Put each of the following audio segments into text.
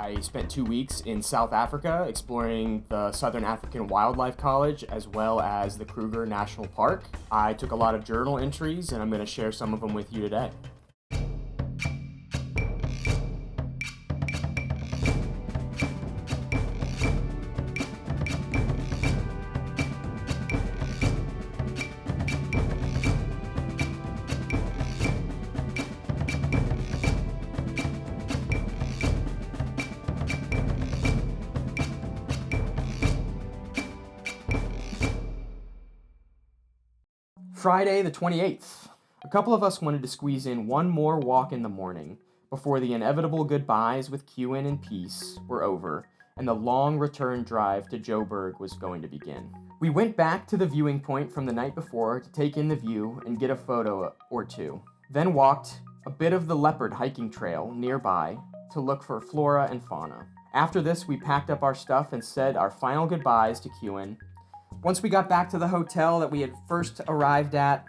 I spent 2 weeks in South Africa exploring the Southern African Wildlife College as well as the Kruger National Park. I took a lot of journal entries and I'm going to share some of them with you today. Friday the 28th. A couple of us wanted to squeeze in one more walk in the morning before the inevitable goodbyes with Kewen and Peace were over and the long return drive to Joburg was going to begin. We went back to the viewing point from the night before to take in the view and get a photo or two, then walked a bit of the leopard hiking trail nearby to look for flora and fauna. After this, we packed up our stuff and said our final goodbyes to Kewen. Once we got back to the hotel that we had first arrived at,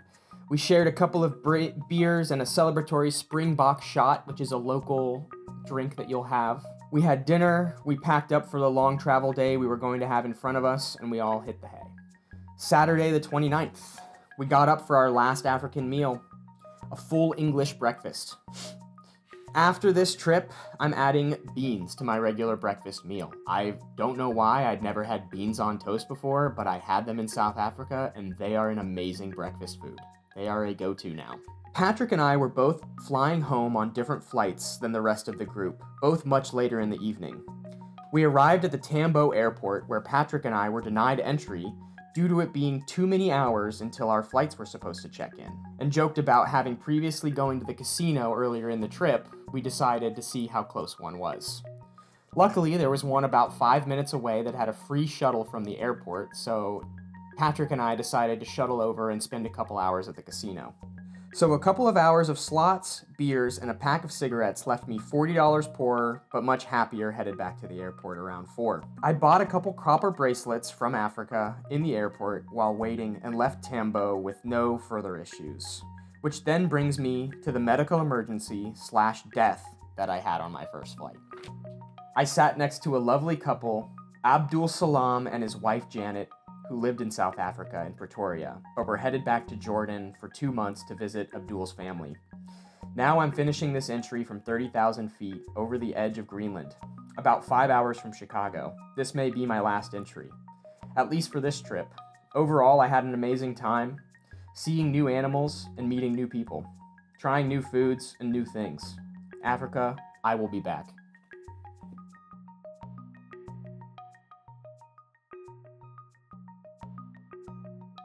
we shared a couple of beers and a celebratory Springbok shot, which is a local drink that you'll have. We had dinner, we packed up for the long travel day we were going to have in front of us, and we all hit the hay. Saturday the 29th, we got up for our last African meal, a full English breakfast. After this trip, I'm adding beans to my regular breakfast meal. I don't know why. I'd never had beans on toast before, but I had them in South Africa, and they are an amazing breakfast food. They are a go-to now. Patrick and I were both flying home on different flights than the rest of the group, both much later in the evening. We arrived at the Tambo airport where Patrick and I were denied entry due to it being too many hours until our flights were supposed to check in, and joked about having previously going to the casino earlier in the trip. We decided to see how close one was. Luckily, there was one about 5 minutes away that had a free shuttle from the airport, so Patrick and I decided to shuttle over and spend a couple hours at the casino. So a couple of hours of slots, beers, and a pack of cigarettes left me $40 poorer, but much happier headed back to the airport around 4. I bought a couple copper bracelets from Africa in the airport while waiting and left Tambo with no further issues. Which then brings me to the medical emergency/death that I had on my first flight. I sat next to a lovely couple, Abdul Salam and his wife Janet, who lived in South Africa in Pretoria, but were headed back to Jordan for 2 months to visit Abdul's family. Now I'm finishing this entry from 30,000 feet over the edge of Greenland, about 5 hours from Chicago. This may be my last entry, at least for this trip. Overall, I had an amazing time, seeing new animals and meeting new people, trying new foods and new things. Africa, I will be back.